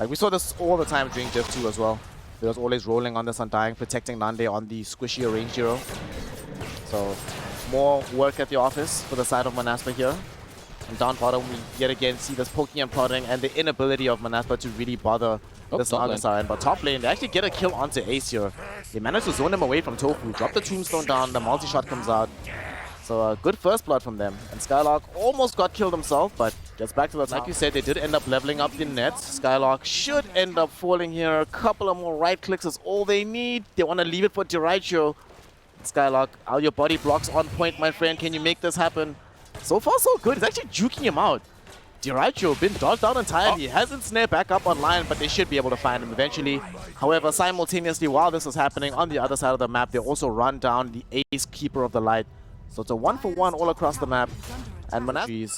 Like we saw this all the time during Div 2 as well. He was always rolling on this Undying, protecting Nande on the squishy range hero. So more work at the office for the side of Monaspa here. And down bottom, we yet again see this poking and prodding and the inability of Monaspa to really bother this Nagasar. But top lane, they actually get a kill onto Ace here. They manage to zone him away from Tofu, drop the tombstone down, the multi-shot comes out. So a good first blood from them. And Skylark almost got killed himself, but gets back to the top. Like you said, they did end up leveling up the net. Skylark should end up falling here. A couple of more right clicks is all they need. They want to leave it for Diraicho. Skylark, are your body blocks on point, my friend? Can you make this happen? So far, so good. He's actually juking him out. Diraicho been dodged out entirely. He hasn't snared back up online, but they should be able to find him eventually. However, simultaneously, while this is happening, on the other side of the map, they also run down the Ace Keeper of the Light. So it's a 1-for-1 all across the map. And Manasa,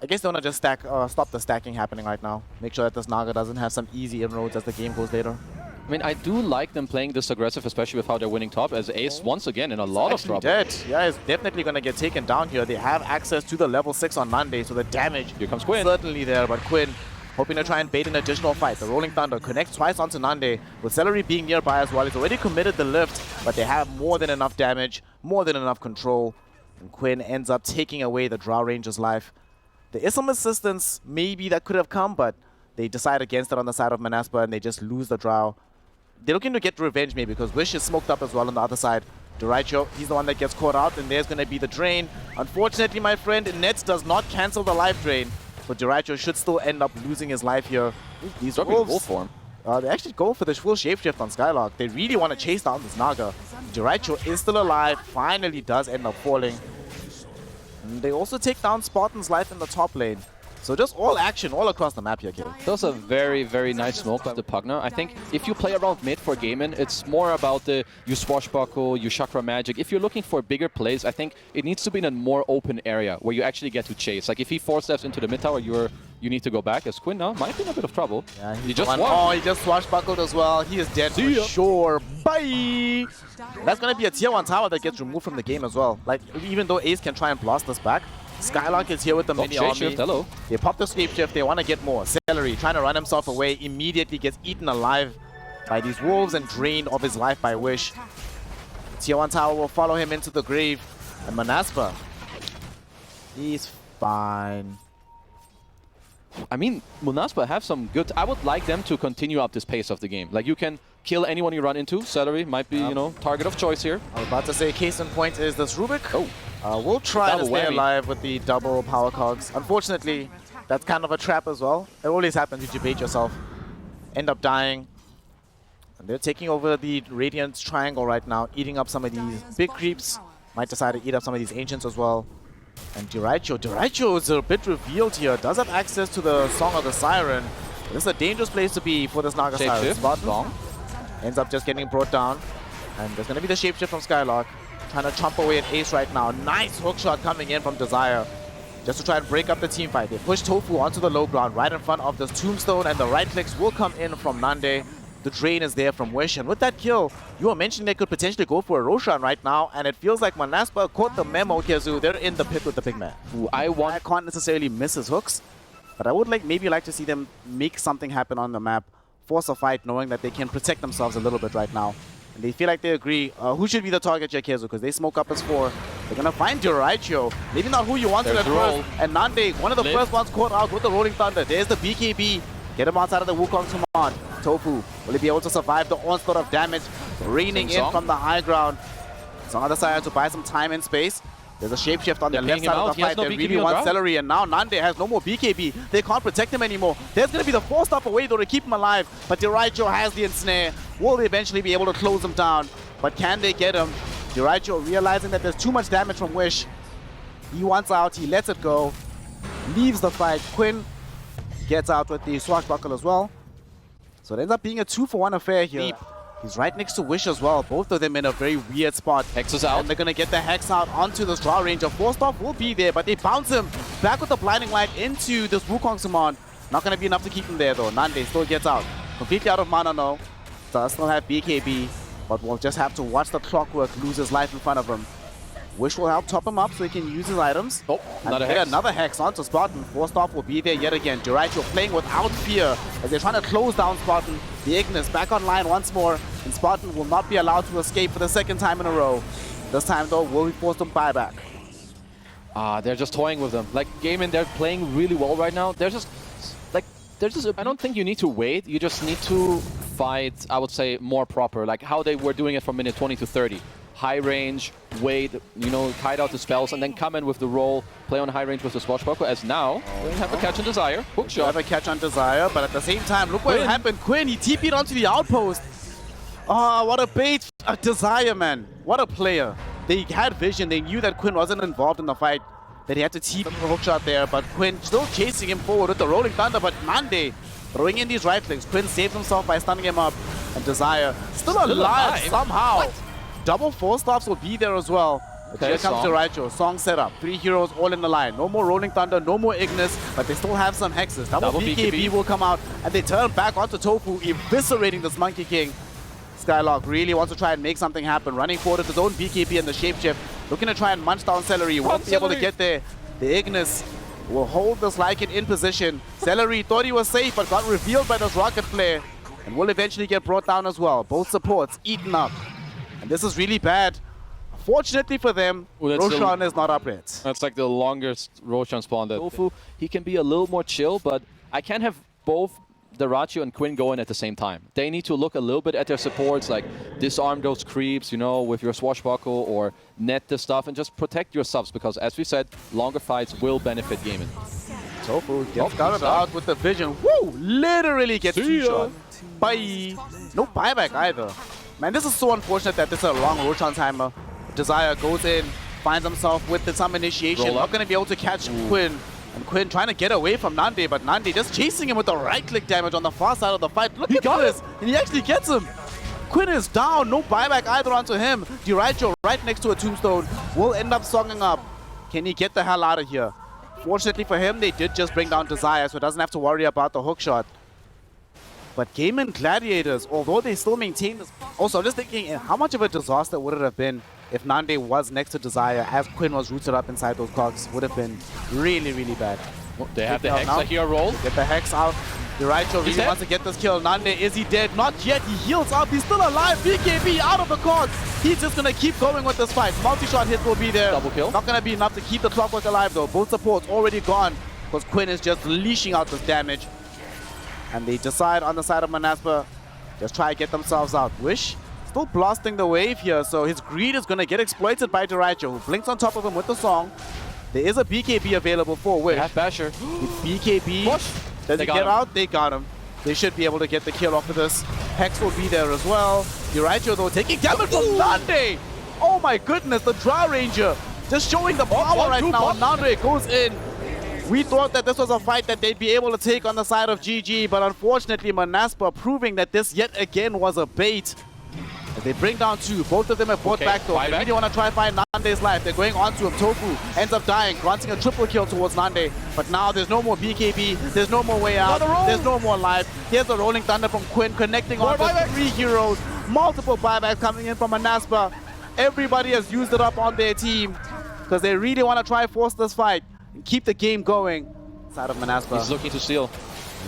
I guess they want to just stack, stop the stacking happening right now. Make sure that this Naga doesn't have some easy inroads as the game goes later. I mean, I do like them playing this aggressive, especially with how they're winning top, as Ace, once again, in a lot of trouble. Dead. Yeah, he's definitely going to get taken down here. They have access to the level 6 on Nande, so the damage here comes Quinn. Certainly there, but Quinn hoping to try and bait an additional fight. The Rolling Thunder connects twice onto Nande, with Celery being nearby as well. He's already committed the lift, but they have more than enough damage, more than enough control. And Quinn ends up taking away the Drow Ranger's life. There is some assistance, maybe, that could have come, but they decide against it on the side of Manaspa, and they just lose the Drow. They're looking to get revenge maybe because Wish is smoked up as well on the other side. Diraicho, he's the one that gets caught out, and there's going to be the drain. Unfortunately, my friend, Nets does not cancel the life drain. So Diraicho should still end up losing his life here. These wolves, form. They actually go for the full shapeshift on Skylark. They really want to chase down this Naga. Diraicho is still alive, finally does end up falling. And they also take down Spartan's life in the top lane. So just all action all across the map here, kid. That was a very, very nice smoke of the Pugna. I think if you play around mid for Gaimin, it's more about the you swashbuckle, you chakra magic. If you're looking for bigger plays, I think it needs to be in a more open area where you actually get to chase. Like if he 4 steps into the mid tower, you need to go back. As Quinn now might be in a bit of trouble. Yeah, he just won. Oh, he just swashbuckled as well. He is dead for sure. Bye! That's going to be a tier 1 tower that gets removed from the game as well. Like, even though Ace can try and blast us back, Skylark is here with the mini army. Hello. They pop the shapeshift, they want to get more. Celery trying to run himself away, immediately gets eaten alive by these wolves and drained of his life by Wish. Tier 1 tower will follow him into the grave. And Monaspa, he's fine. I mean, Monaspa have some good... I would like them to continue up this pace of the game. Like, you can kill anyone you run into. Celery might be, you know, target of choice here. I was about to say, case in point is this Rubik. Oh. We'll try to stay alive with the double power cogs. Unfortunately, that's kind of a trap as well. It always happens if you bait yourself. End up dying. And they're taking over the Radiant Triangle right now, eating up some of these big creeps. Might decide to eat up some of these Ancients as well. And Diraicho is a bit revealed here. Does have access to the Song of the Siren. This is a dangerous place to be for this Naga Siren. Spartan ends up just getting brought down. And there's going to be the shapeshift from Skylark. Trying to chomp away at Ace right now. Nice hookshot coming in from Desire. Just to try and break up the team fight. They push Tofu onto the low ground right in front of this Tombstone. And the right clicks will come in from Nande. The drain is there from Wish. And with that kill, you were mentioning they could potentially go for a Roshan right now. And it feels like Monaspa caught the memo, Kiazu. They're in the pit with the big man. Ooh, I can't necessarily miss his hooks. But I would maybe like to see them make something happen on the map. Force a fight knowing that they can protect themselves a little bit right now. And they feel like they agree. Who should be the target, Jakezu? Because they smoke up as 4. They're going to find Diraicho. Maybe not who you wanted at first. And Nande, one of the first ones caught out with the Rolling Thunder. There's the BKB. Get him outside of the Wukong command. Tofu, will he be able to survive the onslaught of damage raining in from the high ground? So on the side to buy some time and space. There's a shapeshift on the left side of the fight. They really want Celery, and now Nande has no more BKB. They can't protect him anymore. There's going to be the 4-stop away, though, to keep him alive. But Diraicho has the ensnare. Will they eventually be able to close him down? But can they get him? Diraicho realizing that there's too much damage from Wish. He wants out. He lets it go. Leaves the fight. Quinn gets out with the swashbuckle as well. So it ends up being a 2-for-1 affair here. He's right next to Wish as well. Both of them in a very weird spot. Hex is out. And they're going to get the Hex out onto this Draw Ranger. 4-stop will be there, but they bounce him back with the Blinding Light into this Wukong Summon. Not going to be enough to keep him there, though. Nande still gets out. Completely out of mana, no. Does still have BKB, but we'll just have to watch the Clockwork lose his life in front of him. Wish will help top him up so he can use his items. Oh, And get another Hex onto Spartan. Forced off will be there yet again. Dyraicho playing without fear as they're trying to close down Spartan. The Ignis back online once more, and Spartan will not be allowed to escape for the second time in a row. This time though, will be forced to buyback. They're just toying with them. Like Gaimin, they're playing really well right now. They're just like I don't think you need to wait. You just need to fight, I would say, more proper, like how they were doing it from minute 20 to 30. High range, wait, you know, kite out the spells, and then come in with the roll, play on high range with the Swashbuckle, as now they have a catch on Desire. Hook shot. Have a catch on Desire, but at the same time, look what happened. Quinn, he TP'd onto the outpost. Oh, what a bait. Desire, man. What a player. They had vision. They knew that Quinn wasn't involved in the fight, that he had to TP the hook shot there, but Quinn still chasing him forward with the Rolling Thunder, but Nande throwing in these right clicks. Quinn saves himself by stunning him up, and Desire still alive somehow. What? Double 4-stops will be there as well. Okay, here comes Dyraicho. Song set up. 3 heroes all in the line. No more Rolling Thunder, no more Ignis, but they still have some hexes. Double BKB will come out, and they turn back onto Tofu, eviscerating this Monkey King. Skylark really wants to try and make something happen. Running forward with his own BKB and the Shapeshift. Looking to try and munch down Celery. Won't be able to get there. The Ignis will hold this Lycan in position. Celery thought he was safe, but got revealed by this Rocket Flare, and will eventually get brought down as well. Both supports eaten up. And this is really bad. Fortunately for them, Roshan is not up yet. That's like the longest Roshan spawn. That Tofu, he can be a little more chill, but I can't have both Dyraicho and Quinn going at the same time. They need to look a little bit at their supports, like disarm those creeps, you know, with your Swashbuckle, or net the stuff and just protect your subs, because as we said, longer fights will benefit Gaimin. Tofu gets started out with the vision. Woo! Literally gets two-shot. Bye! No buyback either. Man, this is so unfortunate that this is a long Roshan timer. Desire goes in, finds himself with some initiation. Not going to be able to catch Quinn. And Quinn trying to get away from Nande, but Nande just chasing him with the right-click damage on the far side of the fight. Look at this! And he actually gets him! Quinn is down, no buyback either onto him. Dyraicho right next to a tombstone will end up songing up. Can he get the hell out of here? Fortunately for him, they did just bring down Desire, so he doesn't have to worry about the hook shot. But Gaimin Gladiators, although they still maintain this... Also, I'm just thinking, how much of a disaster would it have been if Nande was next to Desire as Quinn was rooted up inside those cogs? Would have been really, really bad. Well, they have the Hex like here roll. Get the Hex out. Dyraicho really wants to get this kill. Nande, is he dead? Not yet. He heals up. He's still alive. BKB out of the cogs. He's just going to keep going with this fight. Multi-shot hit will be there. Double kill. Not going to be enough to keep the clockwork alive though. Both supports already gone because Quinn is just leashing out this damage. And they decide on the side of Monaspa, just try to get themselves out. Wish still blasting the wave here, so his greed is going to get exploited by Dyraicho, who blinks on top of him with the song. There is a BKB available for Wish. Half basher. BKB. Push. Does he get out? They got him. They should be able to get the kill off of this. Hex will be there as well. Dyraicho though taking damage from Nande. Oh my goodness, the Draw Ranger just showing the power right now. Nande goes in. We thought that this was a fight that they'd be able to take on the side of GG, but unfortunately Monaspa proving that this yet again was a bait. As they bring down two. Both of them have fought back though. They really want to try and find Nande's life. They're going on to him. Tofu ends up dying, granting a triple kill towards Nande. But now there's no more BKB. There's no more way out. There's no more life. Here's the Rolling Thunder from Quinn connecting on the 3 heroes. Multiple buybacks coming in from Monaspa. Everybody has used it up on their team because they really want to try and force this fight and keep the game going. Side of Monaspa. He's looking to steal.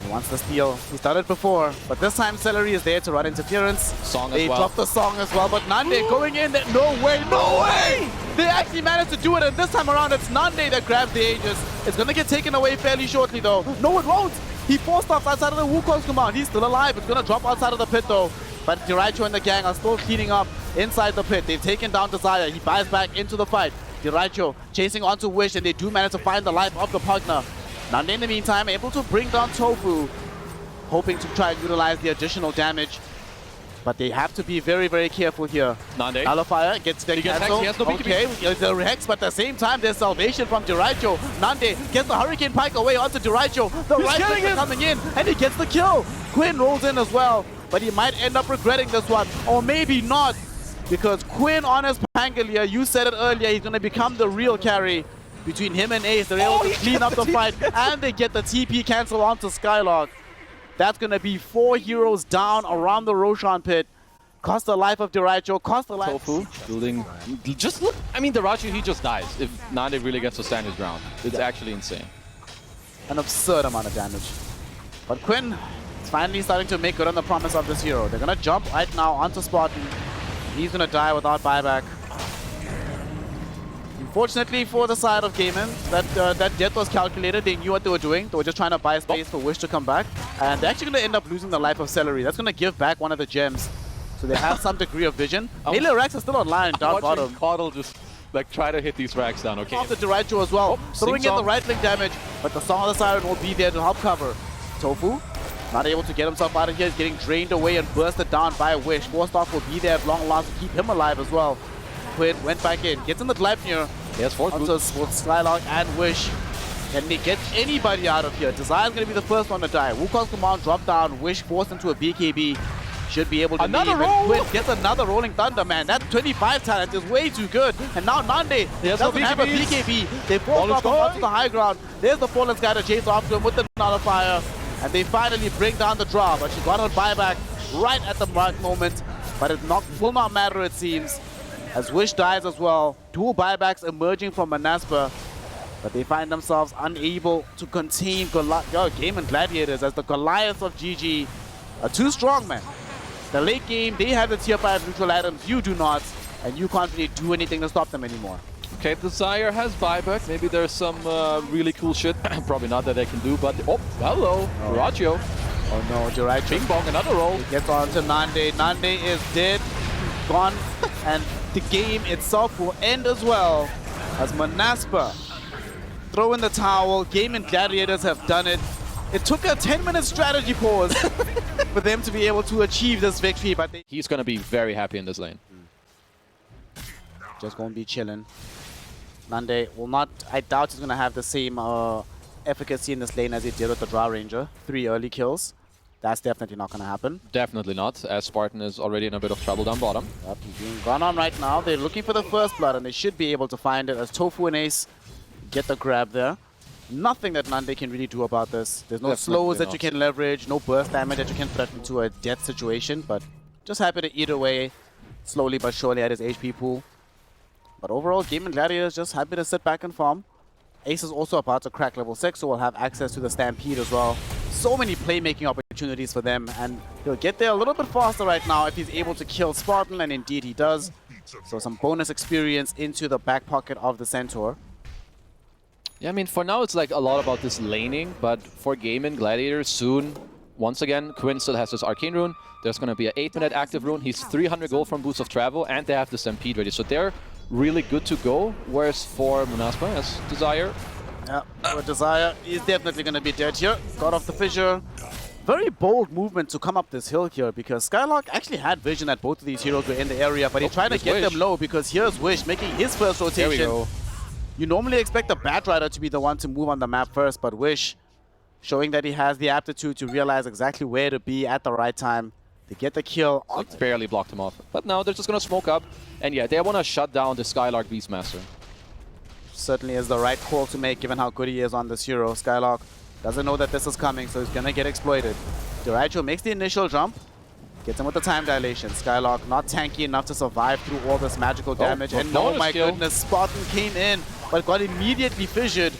He wants to steal. He's done it before, but this time Celery is there to run interference. Song they as well. dropped the song as well, but Nande going in. No way, no way! They actually managed to do it, and this time around it's Nande that grabs the Aegis. It's going to get taken away fairly shortly though. No, it won't! He forced off outside of the Wukong's command. He's still alive. It's going to drop outside of the pit though. But Dyraicho and the gang are still cleaning up inside the pit. They've taken down Desire. He buys back into the fight. Dyraicho chasing onto Wish, and they do manage to find the life of the partner. Nande in the meantime able to bring down Tofu, hoping to try and utilize the additional damage. But they have to be very, very careful here. Nande. Alafire gets the cancel. Okay, the Hex, but at the same time there's salvation from Dyraicho. Nande gets the Hurricane Pike away onto Dyraicho. The right click is coming in, and he gets the kill. Quinn rolls in as well, but he might end up regretting this one. Or maybe not, because Quinn on his Pangalia, you said it earlier, he's going to become the real carry. Between him and Ace, they're able to clean up the fight, and they get the TP cancel onto Skylark. That's going to be 4 heroes down around the Roshan pit. Cost the life of Diracho, cost the life... Tofu building. Just look. I mean, Diracho, he just dies if Nande really gets to stand his ground. It's actually insane. An absurd amount of damage. But Quinn is finally starting to make good on the promise of this hero. They're going to jump right now onto Spartan. He's going to die without buyback. Unfortunately for the side of Gaimin, that death was calculated. They knew what they were doing. They were just trying to buy space for Wish to come back. And they're actually going to end up losing the life of Celery. That's going to give back one of the gems. So they have some degree of vision. Melee Rex is still online down bottom. Caudle just like try to hit these racks down, okay? Off the Diracho as well, throwing in the right link damage, but the Song of the Siren will be there to help cover. Tofu, not able to get himself out of here, he's getting drained away and bursted down by Wish. Forced off will be there at long last to keep him alive as well. Quinn went back in, gets in the Gleipnir. Yes, onto Skylark and Wish. Can they get anybody out of here? Desire's going to be the first one to die. Wukong's command drop down, Wish forced into a BKB. Should be able to another leave. roll! Quinn gets another rolling thunder, man. That 25 talent is way too good. And now Nande doesn't have a BKB. They force off him onto the high ground. There's the Fallen Sky to chase after him with the nullifier. And they finally bring down the draw. But she got her buyback right at the right moment. But it will not matter, it seems. As Wish dies as well. Dual buybacks emerging from Monaspa. But they find themselves unable to contain Gaimin Gladiators as the Goliaths of GG are too strong, man. The late game, they have the tier 5 neutral items, you do not, and you can't really do anything to stop them anymore. Okay, Desire has buyback. Maybe there's some really cool shit. Probably not that they can do, but... Oh, hello, Diracho. Oh no, Diracho. Bing bong, another roll. He gets on to Nande. Nande is dead, gone, and the game itself will end as well as Monaspa throw in the towel. Gaimin Gladiators have done it. It took a 10-minute strategy pause for them to be able to achieve this victory, but he's going to be very happy in this lane. Just going to be chilling. Nande will not, I doubt he's going to have the same efficacy in this lane as he did with the Draw Ranger. 3 early kills. That's definitely not going to happen. Definitely not, as Spartan is already in a bit of trouble down bottom. Yep, he's being gone on right now. They're looking for the first blood, and they should be able to find it as Tofu and Ace get the grab there. Nothing that Nande can really do about this. There's no slows that you can leverage, no burst damage that you can threaten to a death situation, but just happy to eat away slowly but surely at his HP pool. But overall, Gaimin Gladiators just happy to sit back and farm. Ace is also about to crack level 6, so we'll have access to the Stampede as well. So many playmaking opportunities for them, and he'll get there a little bit faster right now if he's able to kill Spartan, and indeed he does. So some bonus experience into the back pocket of the Centaur. Yeah, I mean, for now it's like a lot about this laning, but for Gaimin Gladiators soon, once again, Quinn still has this Arcane Rune. There's going to be an 8-minute active rune. He's 300 gold from Boots of Travel, and they have the Stampede ready. So they're really good to go, whereas for Monaspa, as Desire. Yeah, but Desire is definitely going to be dead here. Got off the fissure. Very bold movement to come up this hill here, because Skylark actually had vision that both of these heroes were in the area, but he tried to get them low because here's Wish making his first rotation. There we go. You normally expect the Bat Rider to be the one to move on the map first, but Wish showing that he has the aptitude to realize exactly where to be at the right time to get the kill. Barely blocked him off. But now they're just going to smoke up. And yeah, they want to shut down the Skylark Beastmaster. Certainly is the right call to make given how good he is on this hero. Skylark doesn't know that this is coming, so he's going to get exploited. Diracho makes the initial jump. Gets him with the time dilation. Skylark not tanky enough to survive through all this magical damage. And oh my goodness, Spartan came in, but got immediately fissured.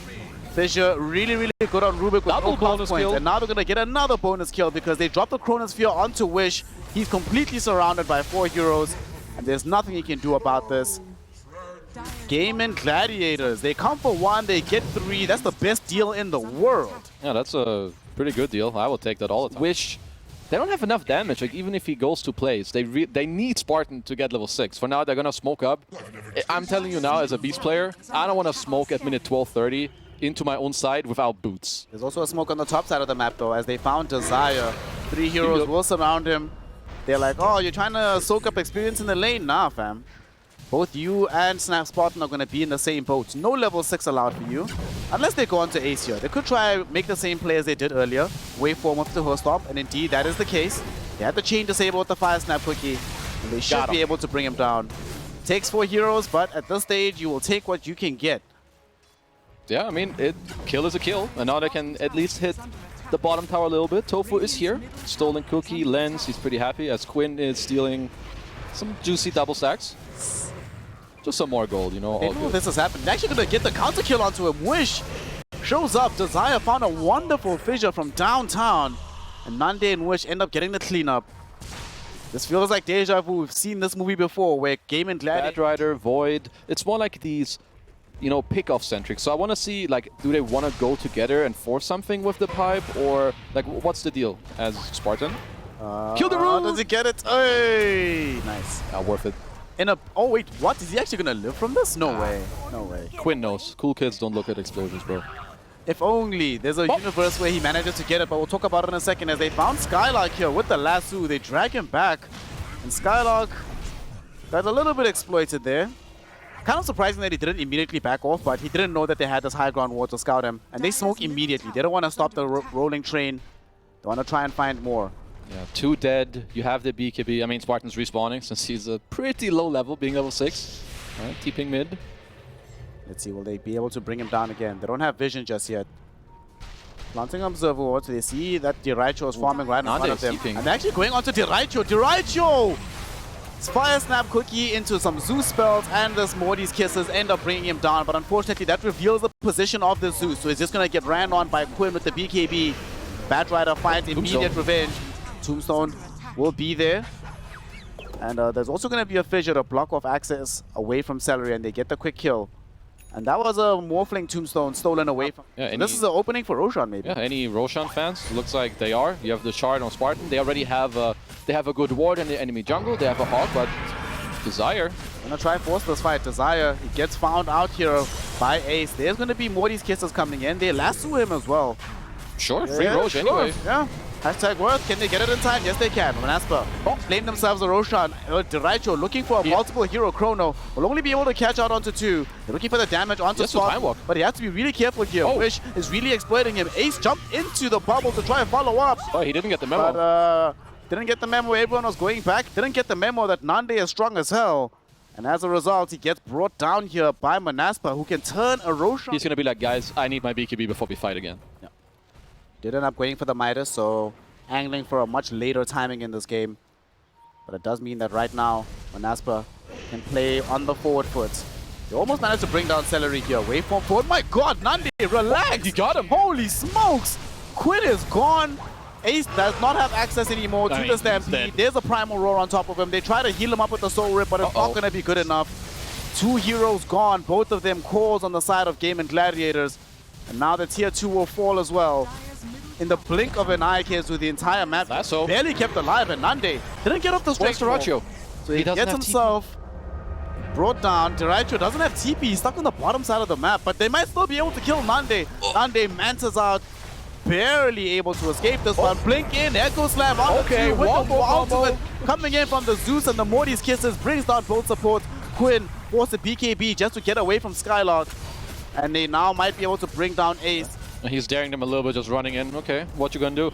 Fissure really, really good on Rubik with double bonus points. kill. And now they're going to get another bonus kill because they dropped the Chronosphere onto Wish. He's completely surrounded by 4 heroes, and there's nothing he can do about this. Gaimin Gladiators, they come for 1, they get 3. That's the best deal in the world. Yeah, that's a pretty good deal. I will take that all the time. Wish, they don't have enough damage. Like, even if he goes to plays, they need Spartan to get level 6. For now, they're going to smoke up. I'm telling you now, as a Beast player, I don't want to smoke at minute 12:30 into my own side without boots. There's also a smoke on the top side of the map, though, as they found Desire. 3 heroes will surround him. They're like, oh, you're trying to soak up experience in the lane? Nah, fam. Both you and Snap Spartan are going to be in the same boat. No level 6 allowed for you. Unless they go on to Ace here. They could try make the same play as they did earlier. Waveform up to her stop, and indeed that is the case. They had the chain disable with the Fire Snap Quickie, and they should be able to bring him down. Takes 4 heroes, but at this stage you will take what you can get. Yeah, I mean, kill is a kill, and now they can at least hit the bottom tower a little bit. Tofu is here. Stolen cookie, Lens, he's pretty happy as Quinn is stealing some juicy double stacks. Just some more gold, you know, They all know good. this has happened. They're actually going to get the counter kill onto him. Wish shows up. Desire found a wonderful fissure from downtown. And Nande and Wish end up getting the cleanup. This feels like deja vu. We've seen this movie before where Gaimin Gladiators... Bad Rider, Void. It's more like these, you know, pick-off centric. So I want to see, like, do they want to go together and force something with the pipe? Or, like, what's the deal as Spartan? Kill the room! Does he get it? Hey! Nice. Worth it. Oh, wait. What? Is he actually going to live from this? No way. No way. Quinn knows. Cool kids don't look at explosions, bro. If only there's a universe where he manages to get it, but we'll talk about it in a second. As they found Skylark here with the lasso, they drag him back. And Skylark got a little bit exploited there. Kind of surprising that he didn't immediately back off, but he didn't know that they had this high ground wall to scout him. And they smoke immediately. They don't want to stop the rolling train. They want to try and find more. Yeah, 2 dead. You have the BKB. I mean, Spartan's respawning since he's a pretty low level, being level 6. Alright, TPing mid. Let's see, will they be able to bring him down again? They don't have vision just yet. Planting Observer, so they see that Diraicho is farming right in front of them. And they're actually going on to Diraicho. Diraicho! Fire Snap Cookie into some Zeus spells, and this Morty's Kisses end up bringing him down. But unfortunately, that reveals the position of the Zeus. So he's just going to get ran on by Quinn with the BKB. Bat Rider finds immediate revenge. Tombstone will be there. And there's also going to be a fissure to block off access away from Celery, and they get the quick kill. And that was a Morphling Tombstone stolen away from... Yeah, so this is an opening for Roshan, maybe. Yeah, any Roshan fans? Looks like they are. You have the Shard on Spartan. They already have a good ward in the enemy jungle. They have a Hawk, but Desire. Gonna try and force this fight. Desire, he gets found out here by Ace. There's gonna be Morty's Kisses coming in. They lasso him as well. Sure, free Rosh anyway. Yeah. Hashtag worth. Can they get it in time? Yes, they can. Manaspa blame themselves a Roshan. Diraicho looking for a multiple hero chrono. Will only be able to catch out onto 2. They're looking for the damage onto Spot. But he has to be really careful here. Wish is really exploiting him. Ace jumped into the bubble to try and follow up. Oh, he didn't get the memo. But didn't get the memo. Everyone was going back. Didn't get the memo that Nande is strong as hell. And as a result, he gets brought down here by Monaspa, who can turn a Roshan. He's going to be like, guys, I need my BKB before we fight again. Yeah. Did end up going for the Midas, so angling for a much later timing in this game. But it does mean that right now, Monaspa can play on the forward foot. They almost managed to bring down Celery here. Waveform forward. My god, Nande, relax! He got him! Holy smokes! Quinn is gone. Ace does not have access anymore to the Stampede. There's a Primal Roar on top of him. They try to heal him up with the Soul Rip, but it's not going to be good enough. 2 heroes gone. Both of them calls on the side of Gaimin Gladiators. And now the tier 2 will fall as well. In the blink of an eye, kids, with the entire map barely kept alive, and Nande didn't get off the straight. Diraicho? So he gets himself brought down. Diraicho doesn't have TP. He's stuck on the bottom side of the map, but they might still be able to kill Nande. Nande mantas out. Barely able to escape this one. Blink in, Echo Slam on the 2 with the ultimate coming in from the Zeus, and the Morty's Kisses brings down both supports. Quinn forced a BKB just to get away from Skylark, and they now might be able to bring down Ace. He's daring them a little bit, just running in. Okay, what you gonna do?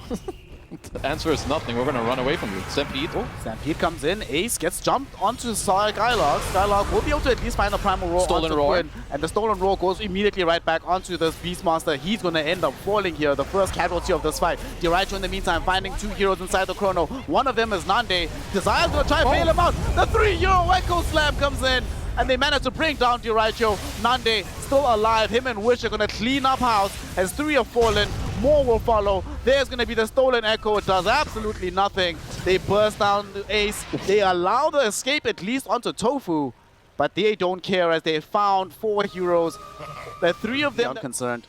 The answer is nothing. We're gonna run away from you. Stampede. Stampede comes in. Ace gets jumped onto Skylark. Skylark will be able to at least find a Primal Roar Stolen Roar. Quinn, and the Stolen Roar goes immediately right back onto this Beastmaster. He's going to end up falling here, the first casualty of this fight. Diraicho in the meantime finding 2 heroes inside the chrono. One of them is Nande. Desire's going to try and bail him out. The 3-hero Echo Slam comes in, and they manage to bring down Diraicho. Nande still alive. Him and Wish are going to clean up house as 3 have fallen. More will follow. There's going to be the Stolen Echo. It does absolutely nothing. They burst down the Ace. They allow the escape at least onto Tofu, but they don't care as they found 4 heroes. The 3 of them are concerned.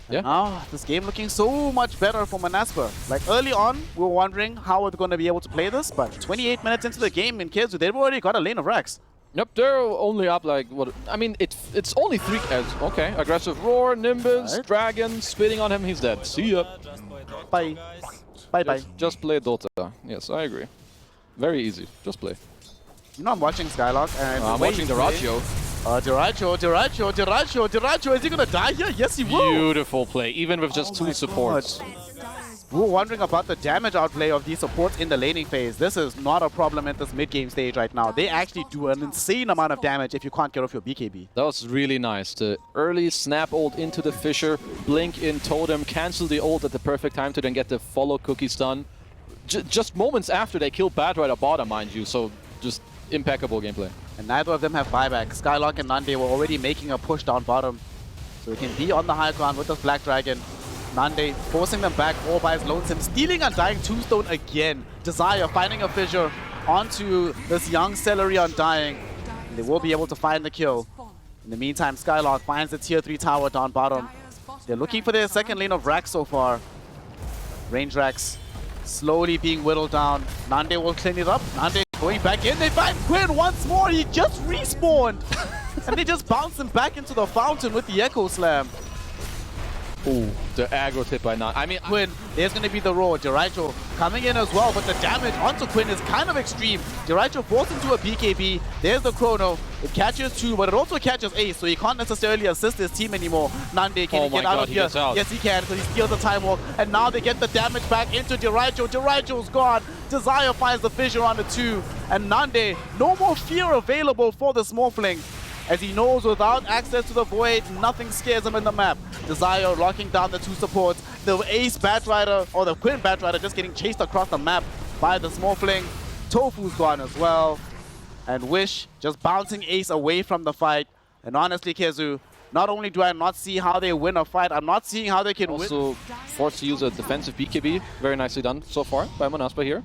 Yeah. Now, this game looking so much better for Manaspa. Like early on, we were wondering how we're going to be able to play this, but 28 minutes into the game in Kids, they've already got a lane of Rex. Yep, they're only up like, what? I mean, it's only 3 as okay. Aggressive Roar, Nimbus, Dragon, spitting on him, he's dead. See ya. Bye. Bye-bye. Just play Dota. Yes, I agree. Very easy. Just play. You know I'm watching Skylark, and I'm watching Diraicho. Diraicho, is he gonna die here? Yes, he will. Beautiful play, even with just 2 supports. we were wondering about the damage outlay of these supports in the laning phase. This is not a problem at this mid-game stage right now. They actually do an insane amount of damage if you can't get off your BKB. That was really nice. The early snap ult into the Fissure, blink in Totem, cancel the ult at the perfect time to then get the follow cookie stun. Just moments after they kill Bad right at bottom, mind you, so just impeccable gameplay. And neither of them have buyback. Skylark and Nande were already making a push down bottom. So he can be on the high ground with this Black Dragon. Nande forcing them back all by his lonesome, stealing Undying Tombstone again. Desire finding a fissure onto this young Celery Undying. And they will be able to find the kill. In the meantime, Skylark finds the tier 3 tower down bottom. They're looking for their second lane of racks so far. Range racks slowly being whittled down. Nande will clean it up. Nande going back in. They find Quinn once more. He just respawned. And they just bounce him back into the fountain with the Echo Slam. Ooh, the aggro tip by Nande. I mean, Quinn, there's going to be the roar. Jiraicho coming in as well, but the damage onto Quinn is kind of extreme. Jiraicho forced into a BKB. There's the Chrono. It catches 2, but it also catches Ace, so he can't necessarily assist his team anymore. Nande, can he get out of here? Yes, he can, because he steals the Time Walk. And now they get the damage back into Jiraicho. Jiraicho's gone. Desire finds the fissure on the 2. And Nande, no more fear available for the Smurfling, as he knows without access to the Void, nothing scares him in the map. Desire locking down the 2 supports. The Ace Batrider, or the Quinn Batrider, just getting chased across the map by the Smurfling. Tofu's gone as well. And Wish just bouncing Ace away from the fight. And honestly, Kezu, not only do I not see how they win a fight, I'm not seeing how they can win. Also forced to use a defensive BKB. Very nicely done so far by Monaspa here.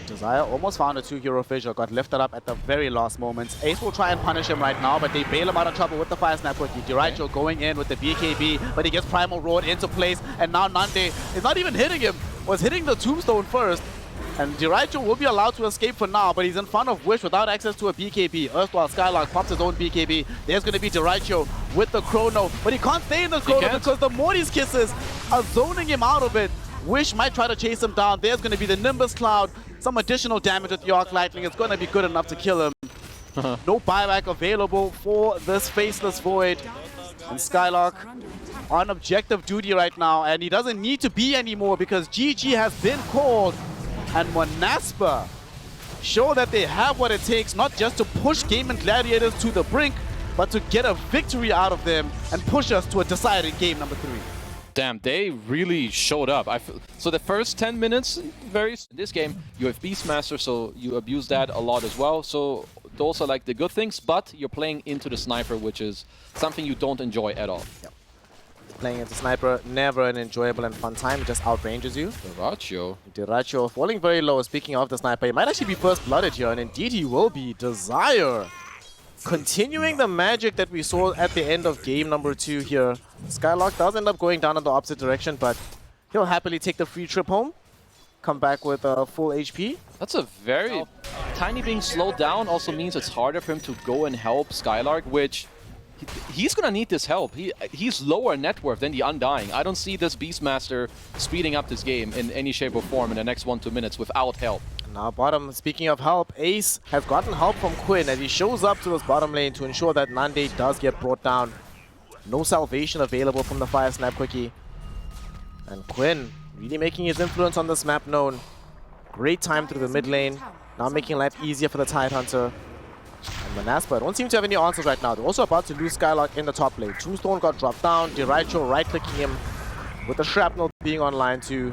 Desire almost found a 2-hero fissure, got lifted up at the very last moments. Ace will try and punish him right now, but they bail him out of trouble with the Fire Snap Quickie. Jiraicho going in with the BKB, but he gets Primal Roared into place, and now Nande is not even hitting him, was hitting the Tombstone first. And Jiraicho will be allowed to escape for now, but he's in front of Wish without access to a BKB. Erstwhile Skylark pops his own BKB. There's going to be Jiraicho with the Chrono, but he can't stay in the Chrono because the Morty's Kisses are zoning him out of it. Wish might try to chase him down. There's going to be the Nimbus Cloud. Some additional damage with the Arc Lightning. It's going to be good enough to kill him. No buyback available for this Faceless Void. And Skylark on objective duty right now. And he doesn't need to be anymore because GG has been called. And Monaspa show that they have what it takes, not just to push Gaimin Gladiators to the brink, but to get a victory out of them and push us to a deciding game number 3. Damn, they really showed up. So the first 10 minutes, in this game, you have Beastmaster, so you abuse that a lot as well. So those are like the good things, but you're playing into the Sniper, which is something you don't enjoy at all. Yep. Playing into Sniper, never an enjoyable and fun time. It just outranges you. Jiraicho falling very low. Speaking of the Sniper, he might actually be first blooded here, and indeed he will be. Desire continuing the magic that we saw at the end of game number 2 here. Skylark does end up going down in the opposite direction, but he'll happily take the free trip home. Come back with full HP. That's a very... Tiny being slowed down also means it's harder for him to go and help Skylark, which... He's gonna need this help. He's lower net worth than the Undying. I don't see this Beastmaster speeding up this game in any shape or form in the next 1-2 minutes without help. Now bottom, speaking of help, Ace has gotten help from Quinn as he shows up to this bottom lane to ensure that Nande does get brought down. No salvation available from the Fire Snap Quickie. And Quinn really making his influence on this map known. Great time through the mid lane. Now making life easier for the Tidehunter. And Manaspa don't seem to have any answers right now. They're also about to lose Skylark in the top lane. Tombstone got dropped down. Jiraicho right-clicking him with the Shrapnel being online too.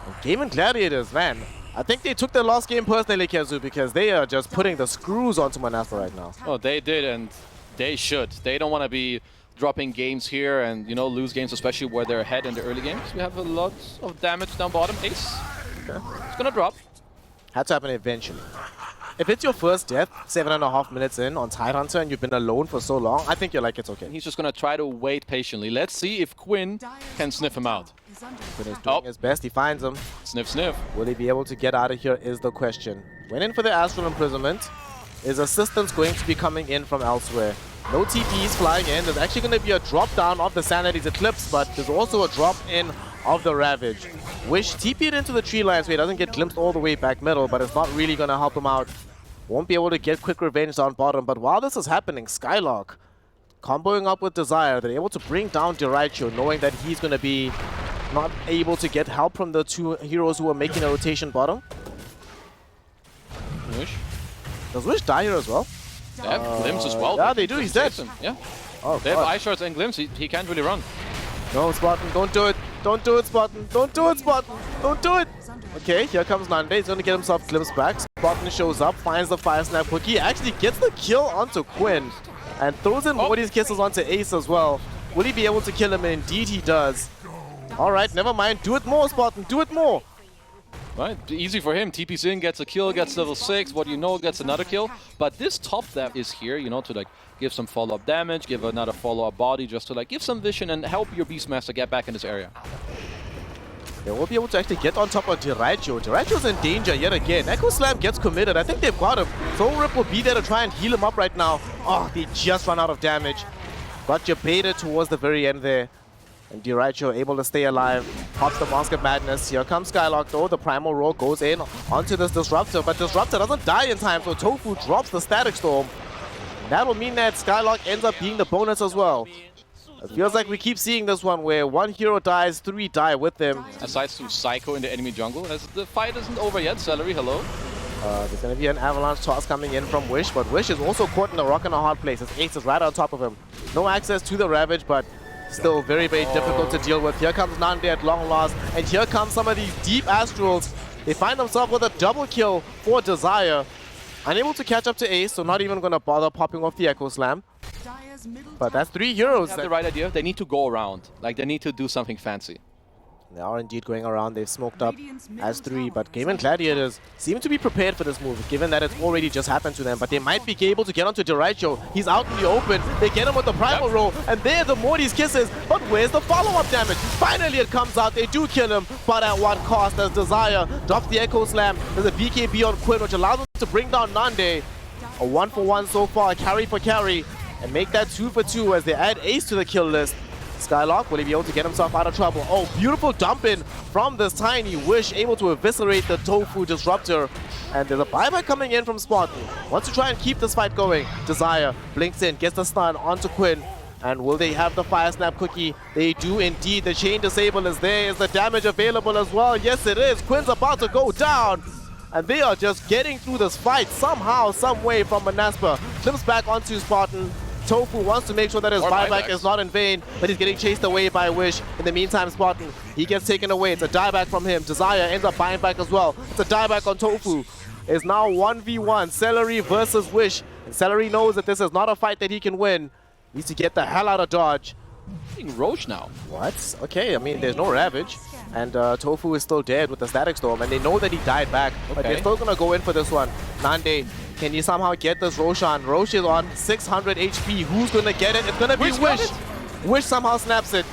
And Gaimin Gladiators, man. I think they took their last game personally, Kezu, because they are just putting the screws onto Manaspa right now. Oh, they did, and they should. They don't want to be dropping games here and, you know, lose games, especially where they're ahead in the early games. We have a lot of damage down bottom. Ace. Okay. It's gonna drop. Had to happen eventually. If it's your first death, 7.5 minutes in on Tidehunter, and you've been alone for so long, I think you're like, it's okay. He's just gonna try to wait patiently. Let's see if Quinn can sniff him out. Quinn is doing his best. He finds him. Sniff, sniff. Will he be able to get out of here is the question. Went in for the Astral Imprisonment. Is assistance going to be coming in from elsewhere? No TPs flying in. There's actually going to be a drop down of the Sanity's Eclipse, but there's also a drop in of the Ravage. Wish TP'd into the tree line so he doesn't get glimpsed all the way back middle, but it's not really going to help him out. Won't be able to get quick revenge down bottom, but while this is happening, Skylark comboing up with Desire. They're able to bring down Jiraicho, knowing that he's going to be not able to get help from the two heroes who are making a rotation bottom. Wish. Does Wish die here as well? They have Glimpse as well. Yeah, they do. He's dead. Yeah. Oh, they have Ice Shards and Glimpse. He can't really run. No, Spartan, don't do it. Don't do it, Spartan. Don't do it, Spartan. Don't do it. Okay, here comes Nande. He's going to get himself Glimpse back. Spartan shows up, finds the Fire Snap cookie, actually gets the kill onto Quinn, and throws in Morty's kisses onto Ace as well. Will he be able to kill him? And indeed he does. Alright, never mind. Do it more, Spartan. Do it more. Right, easy for him. TP's in, gets a kill, gets level 6. What do you know, gets another kill. But this top depth is here, you know, to like give some follow-up damage, give another follow-up body, just to like give some vision and help your Beastmaster get back in this area. They will be able to actually get on top of Diracho. Diracho's in danger yet again. Echo Slam gets committed. I think they've got him. Soul Rip will be there to try and heal him up right now. Oh, they just run out of damage. Got you baited towards the very end there. And Diracho able to stay alive. Pops the Mask of Madness. Here comes Skylock though. The Primal Roar goes in onto this Disruptor. But Disruptor doesn't die in time, so Tofu drops the Static Storm. That will mean that Skylock ends up being the bonus as well. It feels like we keep seeing this one where one hero dies, 3 die with them. Aside to Psycho in the enemy jungle, as the fight isn't over yet. Celery, hello. There's going to be an avalanche toss coming in from Wish, but Wish is also caught in a rock and a hard place. His Ace is right on top of him. No access to the Ravage, but still very, very difficult to deal with. Here comes Nande at long last, and here come some of these deep Astrals. They find themselves with a double kill for Desire. Unable to catch up to Ace, so not even going to bother popping off the Echo Slam. But that's 3 heroes. They have the right idea. They need to go around. Like, they need to do something fancy. They are indeed going around. They've smoked up as 3, but Gaimin Gladiators seem to be prepared for this move, given that it's already just happened to them. But they might be able to get onto Diracho. He's out in the open. They get him with the Primal Roll, and there the Morty's kisses. But where's the follow-up damage? Finally it comes out. They do kill him, but at what cost? As Desire drops the Echo Slam. There's a BKB on Quinn, which allows him to bring down Nande. A 1-for-1 so far, carry for carry, and make that 2-for-2 as they add Ace to the kill list. Skylock, will he be able to get himself out of trouble? Oh, beautiful dump in from this tiny Wish, able to eviscerate the Tofu Disruptor. And there's a buyback coming in from Spartan. Wants to try and keep this fight going. Desire blinks in, gets the stun onto Quinn. And will they have the Fire Snap cookie? They do indeed. The chain disable is there. Is the damage available as well? Yes, it is. Quinn's about to go down. And they are just getting through this fight somehow, some way from Monaspa. Flips back onto Spartan. Tofu wants to make sure that his buyback is not in vain, but he's getting chased away by Wish. In the meantime, Spartan, he gets taken away. It's a dieback from him. Desire ends up buying back as well. It's a dieback on Tofu. It's now 1v1, Celery versus Wish. And Celery knows that this is not a fight that he can win. Needs to get the hell out of dodge. Roche now. What? Okay, I mean, there's no Ravage. And Tofu is still dead with the Static Storm, and they know that he died back. But they're still going to go in for this one. Nande, can you somehow get this Roshan? Roche is on 600 HP. Who's going to get it? It's going to be Wish. Wish somehow snaps it.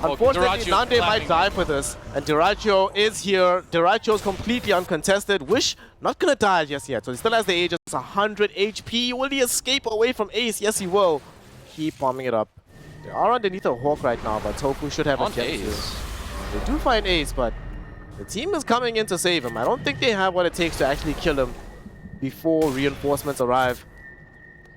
Unfortunately, Nande might die for this. And Diracho is here. Diracho is completely uncontested. Wish not going to die just yet. So he still has the Aegis, 100 HP. Will he escape away from Ace? Yes, he will. Keep bombing it up. They are underneath a Hawk right now, but Tofu should have a chance. They do find Ace, but the team is coming in to save him. I don't think they have what it takes to actually kill him before reinforcements arrive.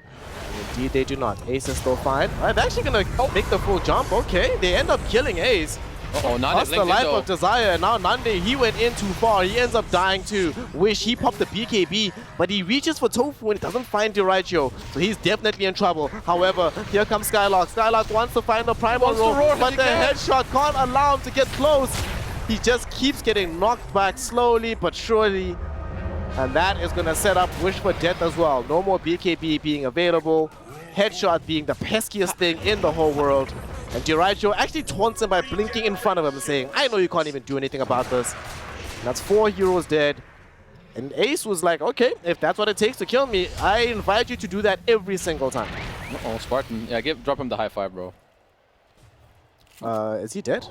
And indeed, they do not. Ace is still fine. They're actually going to make the full jump. Okay, they end up killing Ace. That's the life of Desire. And now Nande, he went in too far. He ends up dying too. Wish, he popped the BKB, but he reaches for Tofu and he doesn't find Diracho. So he's definitely in trouble. However, here comes Skylock. Skylock wants to find the Primal Roar, but the headshot can't allow him to get close. He just keeps getting knocked back slowly but surely. And that is going to set up Wish for death as well. No more BKB being available. Headshot being the peskiest thing in the whole world. And Diracho actually taunts him by blinking in front of him, saying, I know you can't even do anything about this. And that's 4 heroes dead. And Ace was like, okay, if that's what it takes to kill me, I invite you to do that every single time. Uh-oh, Spartan. Yeah, drop him the high five, bro. Is he dead?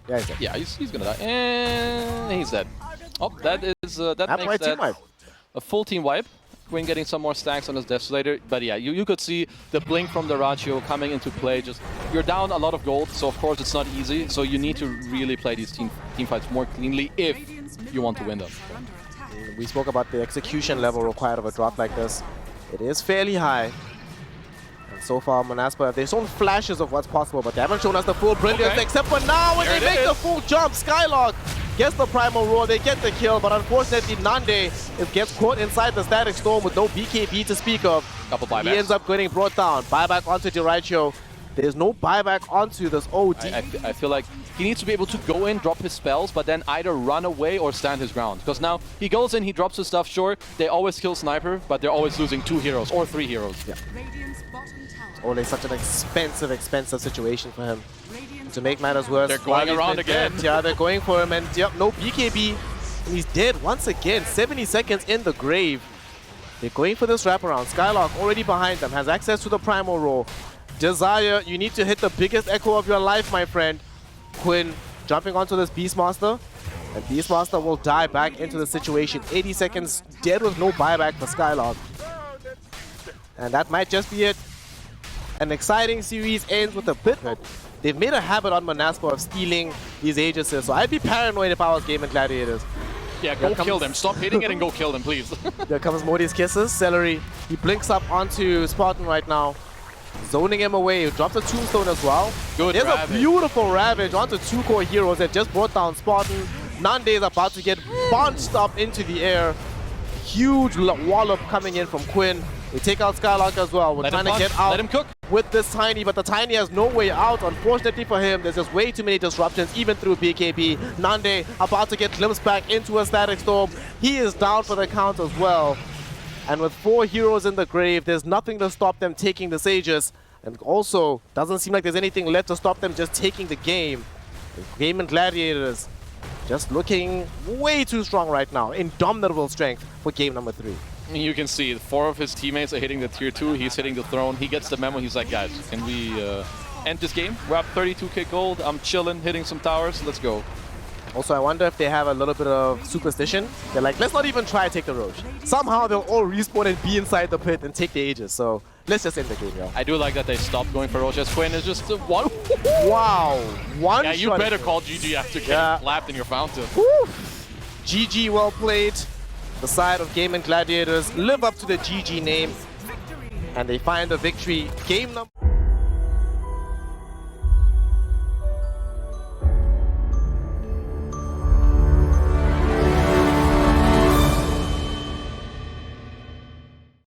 Yeah, he's dead. Yeah, he's gonna die. And he's dead. Oh, that is, that makes that a full team wipe. Quinn getting some more stacks on his Desolator. But yeah, you could see the blink from the Diracho coming into play. Just you're down a lot of gold, so of course it's not easy. So you need to really play these team fights more cleanly if you want to win them. We spoke about the execution level required of a drop like this. It is fairly high. And so far, Monaspa, they've shown flashes of what's possible, but they haven't shown us the full brilliance, except for now when they make the full jump. Skylark gets the primal roar, they get the kill, but unfortunately, Nande gets caught inside the static storm with no BKB to speak of. Couple buybacks. He ends up getting brought down. Buyback onto Derecho. There's no buyback onto this OD. I feel like he needs to be able to go in, drop his spells, but then either run away or stand his ground. Because now he goes in, he drops his stuff, sure, they always kill Sniper, but they're always losing 2 heroes or 3 heroes. Yeah. It's always such an expensive situation for him. To make matters worse, they're going around again. Yeah, they're going for him, and yep, no BKB. And he's dead once again. 70 seconds in the grave. They're going for this wraparound. Skylark already behind them, has access to the primal roar. Desire, you need to hit the biggest echo of your life, my friend. Quinn jumping onto this Beastmaster, and Beastmaster will die back into the situation. 80 seconds dead with no buyback for Skylark. And that might just be it. An exciting series ends with a bit. They've made a habit on Monaspa of stealing these Aegises, so I'd be paranoid if I was Gaimin Gladiators. Yeah, go kill them. Stop hitting it and go kill them, please. Here comes Modi's Kisses. Celery, he blinks up onto Spartan right now. Zoning him away. He drops a tombstone as well. Good There's ravage. A beautiful ravage onto 2 core heroes that just brought down Spartan. Nande is about to get bounced up into the air. Huge wallop coming in from Quinn. They take out Skylark as well. We're trying to get out. Let him cook. With this Tiny, but the Tiny has no way out. Unfortunately for him, there's just way too many disruptions, even through BKB. Nande about to get glimpsed back into a static storm. He is down for the count as well. And with 4 heroes in the grave, there's nothing to stop them taking the Sages. And also, doesn't seem like there's anything left to stop them just taking the game. Gaimin Gladiators just looking way too strong right now. Indomitable strength for game number 3. You can see 4 of his teammates are hitting the tier 2. He's hitting the throne. He gets the memo. He's like, guys, can we end this game? We're up 32k gold. I'm chilling, hitting some towers. Let's go. Also, I wonder if they have a little bit of superstition. They're like, let's not even try to take the Roche. Somehow they'll all respawn and be inside the pit and take the Aegis. So let's just end the game, yo. I do like that they stopped going for Roche. Quinn is just one. Wow. One Yeah, you shot. better call GG after getting clapped in your fountain. Woo. GG, well played. The side of Gaimin Gladiators live up to the GG name. And they find the victory. Game number...